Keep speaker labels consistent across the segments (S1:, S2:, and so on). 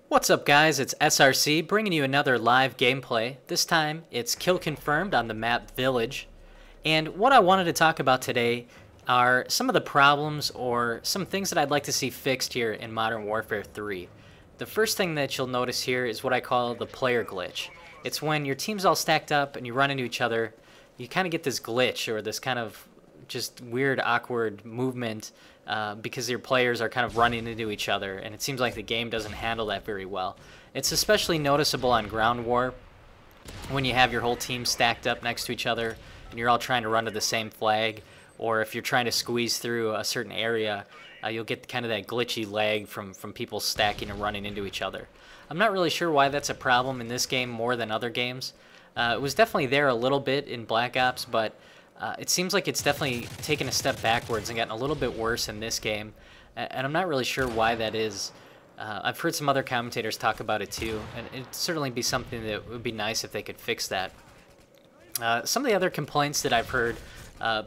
S1: What's up guys, it's SRC bringing you another live gameplay. This time it's kill confirmed on the map Village. And what I wanted to talk about today are some of the problems or some things that I'd like to see fixed here in Modern Warfare 3. The first thing that you'll notice here is what I call the player glitch. It's when your team's all stacked up and you run into each other, you kind of get this glitch or this kind of just weird, awkward movement because your players are kind of running into each other, and it seems like the game doesn't handle that very well. It's especially noticeable on ground war when you have your whole team stacked up next to each other and you're all trying to run to the same flag, or if you're trying to squeeze through a certain area, you'll get kind of that glitchy lag from people stacking and running into each other. I'm not really sure why that's a problem in this game more than other games. It was definitely there a little bit in Black Ops, but it seems like it's definitely taken a step backwards and gotten a little bit worse in this game, and I'm not really sure why that is. I've heard some other commentators talk about it too, and it'd certainly be something that would be nice if they could fix that. Some of the other complaints that I've heard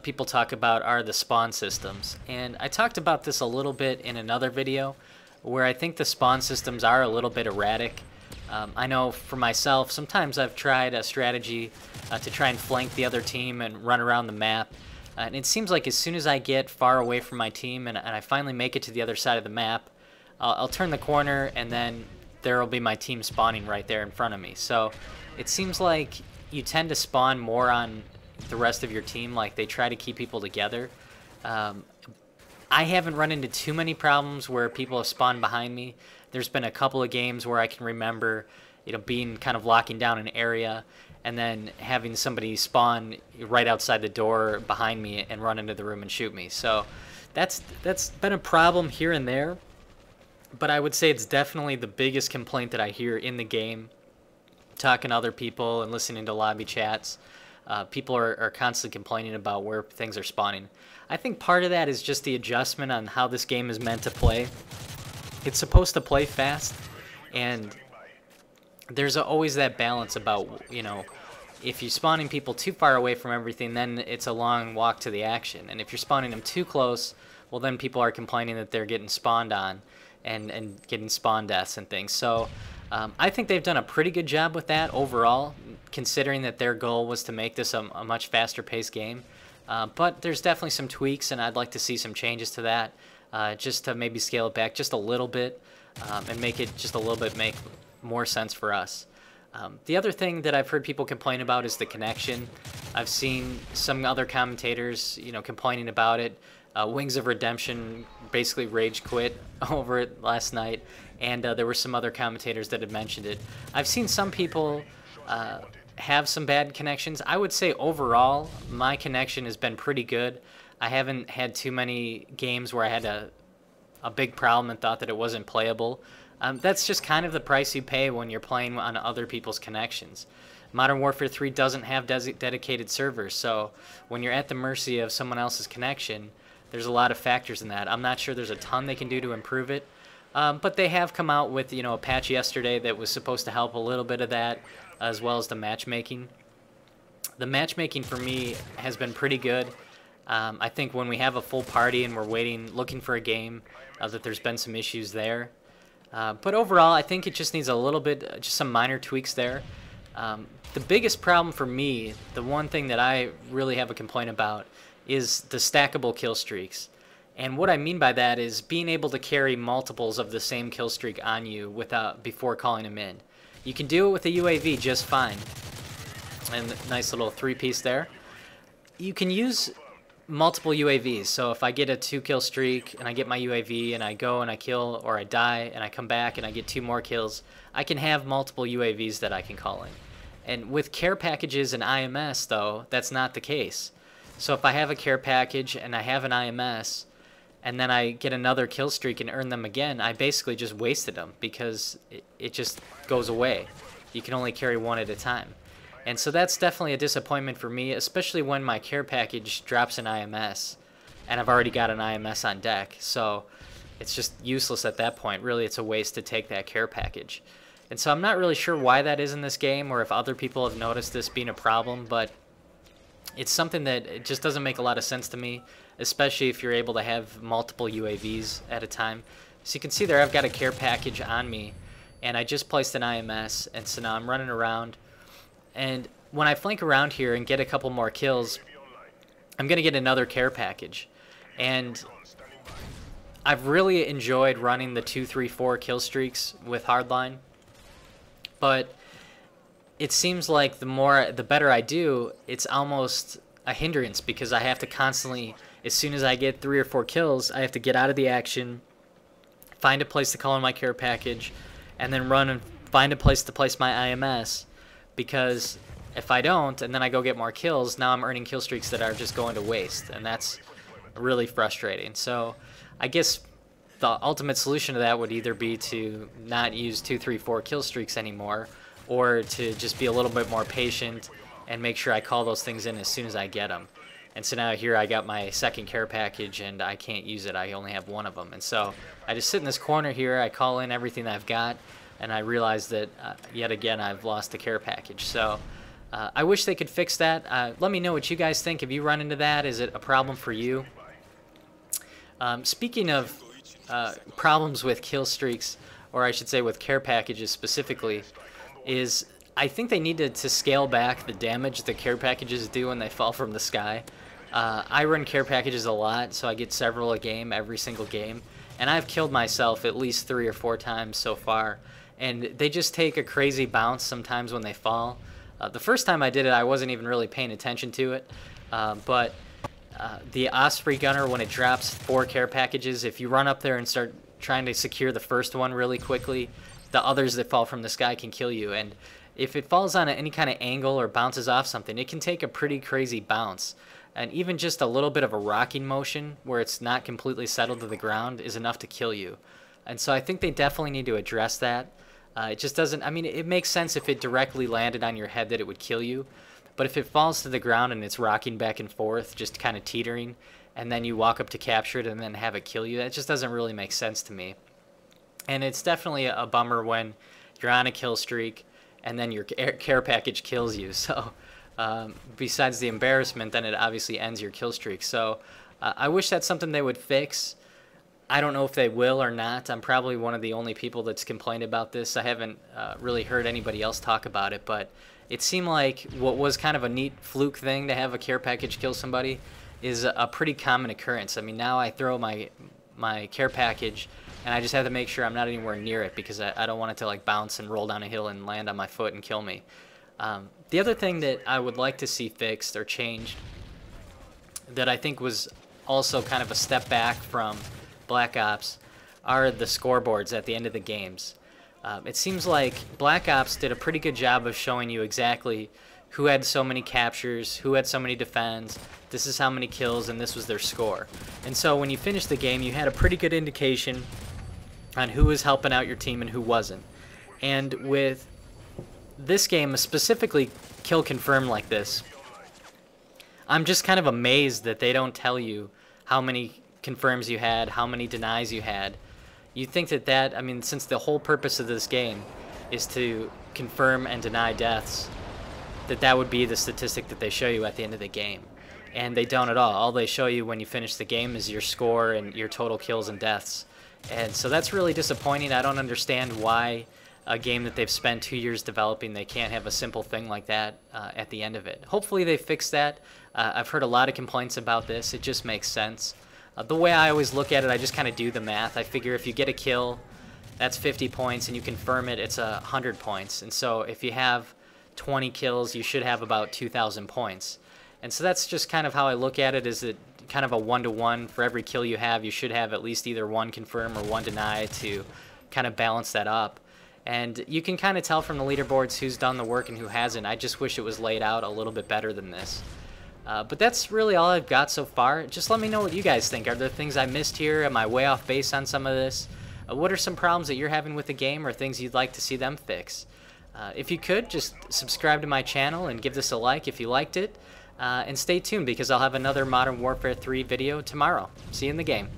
S1: people talk about are the spawn systems, and I talked about this a little bit in another video where I think the spawn systems are a little bit erratic. I know for myself, sometimes I've tried a strategy to try and flank the other team and run around the map. And it seems like as soon as I get far away from my team and I finally make it to the other side of the map, I'll turn the corner and then there will be my team spawning right there in front of me. So it seems like you tend to spawn more on the rest of your team, like they try to keep people together. I haven't run into too many problems where people have spawned behind me. There's been a couple of games where I can remember, being kind of locking down an area and then having somebody spawn right outside the door behind me and run into the room and shoot me. So that's been a problem here and there, but I would say it's definitely the biggest complaint that I hear in the game. Talking to other people and listening to lobby chats, people are constantly complaining about where things are spawning. I think part of that is just the adjustment on how this game is meant to play. It's supposed to play fast, and there's always that balance about, if you're spawning people too far away from everything, then it's a long walk to the action. And if you're spawning them too close, well, then people are complaining that they're getting spawned on and getting spawn deaths and things. So I think they've done a pretty good job with that overall, considering that their goal was to make this a much faster paced game. But there's definitely some tweaks, and I'd like to see some changes to that, just to maybe scale it back just a little bit and make it just a little bit make more sense for us. The other thing that I've heard people complain about is the connection. I've seen some other commentators, complaining about it. Wings of Redemption basically rage quit over it last night, and there were some other commentators that had mentioned it. I've seen some people have some bad connections. I would say overall, my connection has been pretty good. I haven't had too many games where I had a big problem and thought that it wasn't playable. That's just kind of the price you pay when you're playing on other people's connections. Modern Warfare 3 doesn't have dedicated servers, so when you're at the mercy of someone else's connection, there's a lot of factors in that. I'm not sure there's a ton they can do to improve it, but they have come out with a patch yesterday that was supposed to help a little bit of that, as well as the matchmaking. The matchmaking for me has been pretty good. I think when we have a full party and we're looking for a game, that there's been some issues there. But overall, I think it just needs a little bit, just some minor tweaks there. The biggest problem for me, the one thing that I really have a complaint about, is the stackable kill streaks. And what I mean by that is being able to carry multiples of the same kill streak on you before calling them in. You can do it with a UAV just fine. And nice little three-piece there. You can use multiple UAVs. So if I get a 2-kill streak and I get my UAV and I go and I kill, or I die and I come back and I get 2 more kills, I can have multiple UAVs that I can call in. And with care packages and IMS, though, that's not the case. So if I have a care package and I have an IMS and then I get another kill streak and earn them again, I basically just wasted them because it just goes away. You can only carry one at a time. And so that's definitely a disappointment for me, especially when my care package drops an IMS and I've already got an IMS on deck. So it's just useless at that point. Really, it's a waste to take that care package. And so I'm not really sure why that is in this game, or if other people have noticed this being a problem, but it's something that it just doesn't make a lot of sense to me, especially if you're able to have multiple UAVs at a time. So you can see there I've got a care package on me, and I just placed an IMS, and so now I'm running around. And when I flank around here and get a couple more kills, I'm going to get another care package. And I've really enjoyed running the 2, 3, 4 kill streaks with hardline, but it seems like the better I do, it's almost a hindrance, because I have to constantly, as soon as I get 3 or 4 kills, I have to get out of the action, find a place to call in my care package, and then run and find a place to place my IMS, because if I don't, and then I go get more kills, now I'm earning kill streaks that are just going to waste, and that's really frustrating. So I guess the ultimate solution to that would either be to not use 2, 3, 4 kill streaks anymore, or to just be a little bit more patient and make sure I call those things in as soon as I get them. And so now here I got my second care package and I can't use it. I only have one of them. And so I just sit in this corner here, I call in everything I've got, and I realize that yet again I've lost the care package. So I wish they could fix that. Let me know what you guys think. Have you run into that? Is it a problem for you? Speaking of problems with kill streaks, or I should say with care packages specifically, is I think they needed to scale back the damage the care packages do when they fall from the sky. I run care packages a lot, so I get several a game, every single game, and I've killed myself at least 3 or 4 times so far, and they just take a crazy bounce sometimes when they fall. The first time I did it, I wasn't even really paying attention to it, but the Osprey gunner, when it drops 4 care packages, if you run up there and start trying to secure the first one really quickly, the others that fall from the sky can kill you. And if it falls on any kind of angle or bounces off something, it can take a pretty crazy bounce. And even just a little bit of a rocking motion where it's not completely settled to the ground is enough to kill you. And so I think they definitely need to address that. It just doesn't, I mean, it makes sense if it directly landed on your head that it would kill you. But if it falls to the ground and it's rocking back and forth, just kind of teetering, and then you walk up to capture it and then have it kill you, that just doesn't really make sense to me. And it's definitely a bummer when you're on a kill streak and then your care package kills you. So besides the embarrassment, then it obviously ends your kill streak. So I wish that's something they would fix. I don't know if they will or not. I'm probably one of the only people that's complained about this. I haven't really heard anybody else talk about it, but it seemed like what was kind of a neat fluke thing to have a care package kill somebody is a pretty common occurrence. I mean, now I throw my care package and I just have to make sure I'm not anywhere near it, because I don't want it to like bounce and roll down a hill and land on my foot and kill me. The other thing that I would like to see fixed or changed, that I think was also kind of a step back from Black Ops, are the scoreboards at the end of the games. It seems like Black Ops did a pretty good job of showing you exactly who had so many captures, who had so many defends, this is how many kills, and this was their score. And so when you finished the game, you had a pretty good indication on who was helping out your team and who wasn't. And with this game, specifically Kill Confirm like this, I'm just kind of amazed that they don't tell you how many confirms you had, how many denies you had. You'd think that, I mean, since the whole purpose of this game is to confirm and deny deaths, that would be the statistic that they show you at the end of the game. And they don't at all. All they show you when you finish the game is your score and your total kills and deaths. And so that's really disappointing. I don't understand why a game that they've spent 2 years developing, they can't have a simple thing like that at the end of it. Hopefully they fix that. I've heard a lot of complaints about this. It just makes sense. The way I always look at it, I just kind of do the math. I figure if you get a kill, that's 50 points, and you confirm it, it's 100 points. And so if you have 20 kills, you should have about 2,000 points. And so that's just kind of how I look at it, is it kind of a 1-to-1. For every kill you have, you should have at least either 1 confirm or 1 deny to kind of balance that up. And you can kind of tell from the leaderboards who's done the work and who hasn't. I just wish it was laid out a little bit better than this. But that's really all I've got so far. Just let me know what you guys think. Are there things I missed here? Am I way off base on some of this? What are some problems that you're having with the game, or things you'd like to see them fix? If you could, just subscribe to my channel and give this a like if you liked it. And stay tuned, because I'll have another Modern Warfare 3 video tomorrow. See you in the game.